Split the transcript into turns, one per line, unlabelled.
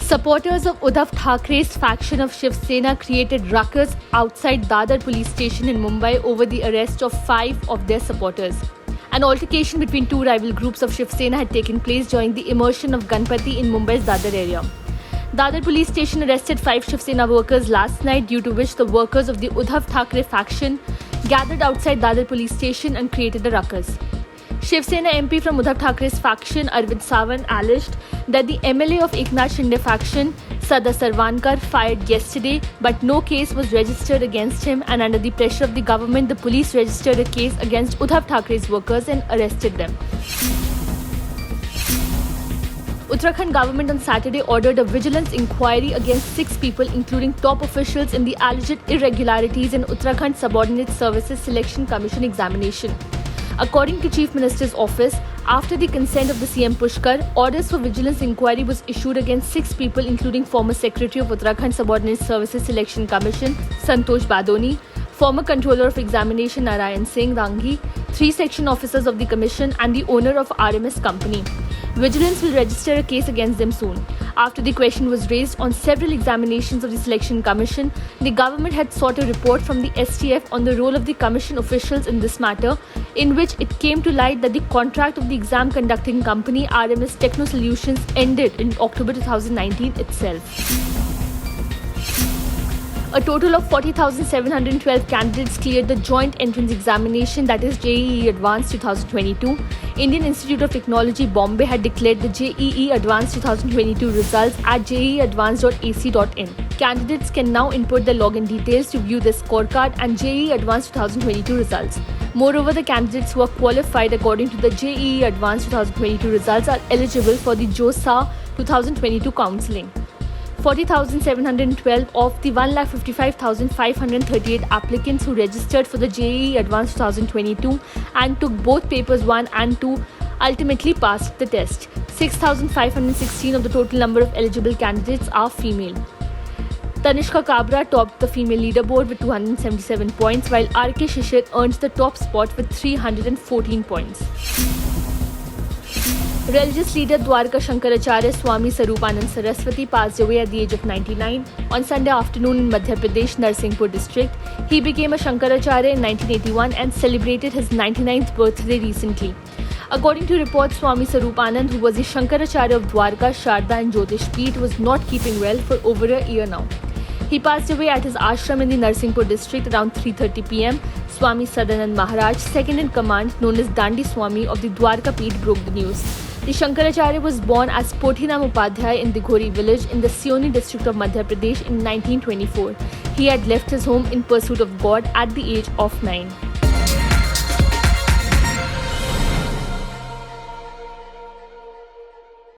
Supporters of Uddhav Thakere's faction of Shiv Sena created ruckus outside Dadar police station in Mumbai over the arrest of 5 of their supporters. An altercation between two rival groups of Shiv Sena had taken place during the immersion of Ganpati in Mumbai's Dadar area. Dadar police station arrested 5 Shiv Sena workers last night, due to which the workers of the Uddhav Thakere faction gathered outside Dadar police station and created a ruckus. Shiv Sena MP from Uddhav Thakere's faction, Arvind Sawant, alleged that the MLA of Eknath Shinde faction, Sada Sarvankar, fired yesterday, but no case was registered against him, and under the pressure of the government, the police registered a case against Uddhav Thakere's workers and arrested them. Uttarakhand government on Saturday ordered a vigilance inquiry against 6 people, including top officials, in the alleged irregularities in Uttarakhand Subordinate Services Selection Commission examination. According to Chief Minister's office, after the consent of the CM Pushkar, orders for vigilance inquiry was issued against 6 people, including former Secretary of Uttarakhand Subordinate Services Selection Commission, Santosh Badoni, former Controller of Examination Narayan Singh Ranghi, 3 section officers of the commission, and the owner of RMS company. Vigilance will register a case against them soon. After the question was raised on several examinations of the Selection Commission, the government had sought a report from the STF on the role of the commission officials in this matter, in which it came to light that the contract of the exam conducting company RMS Techno Solutions ended in October 2019 itself. A total of 40,712 candidates cleared the joint entrance examination, that is JEE Advanced 2022. Indian Institute of Technology Bombay had declared the JEE Advanced 2022 results at jeeadvanced.ac.in. Candidates can now input their login details to view their scorecard and JEE Advanced 2022 results. Moreover, the candidates who are qualified according to the JEE Advanced 2022 results are eligible for the JOSA 2022 counselling. 40,712 of the 1,55,538 applicants who registered for the JEE Advanced 2022 and took both papers 1 and 2 ultimately passed the test. 6,516 of the total number of eligible candidates are female. Tanishka Kabra topped the female leaderboard with 277 points, while RK Shishir earned the top spot with 314 points. Religious leader Dwarka Shankaracharya Swami Sarupanand Saraswati passed away at the age of 99 on Sunday afternoon in Madhya Pradesh, Narsinghpur district. He became a Shankaracharya in 1981 and celebrated his 99th birthday recently. According to reports, Swami Sarupanand, who was the Shankaracharya of Dwarka, Sharda and Jyotish Peeth, was not keeping well for over a year now. He passed away at his ashram in the Narsinghpur district around 3:30 p.m. Swami Sadanand Maharaj, second in command, known as Dandi Swami of the Dwarka Peeth, broke the news. The Shankaracharya was born as Pothinam Upadhyay in Dighori village in the Sioni district of Madhya Pradesh in 1924. He had left his home in pursuit of God at the age of 9.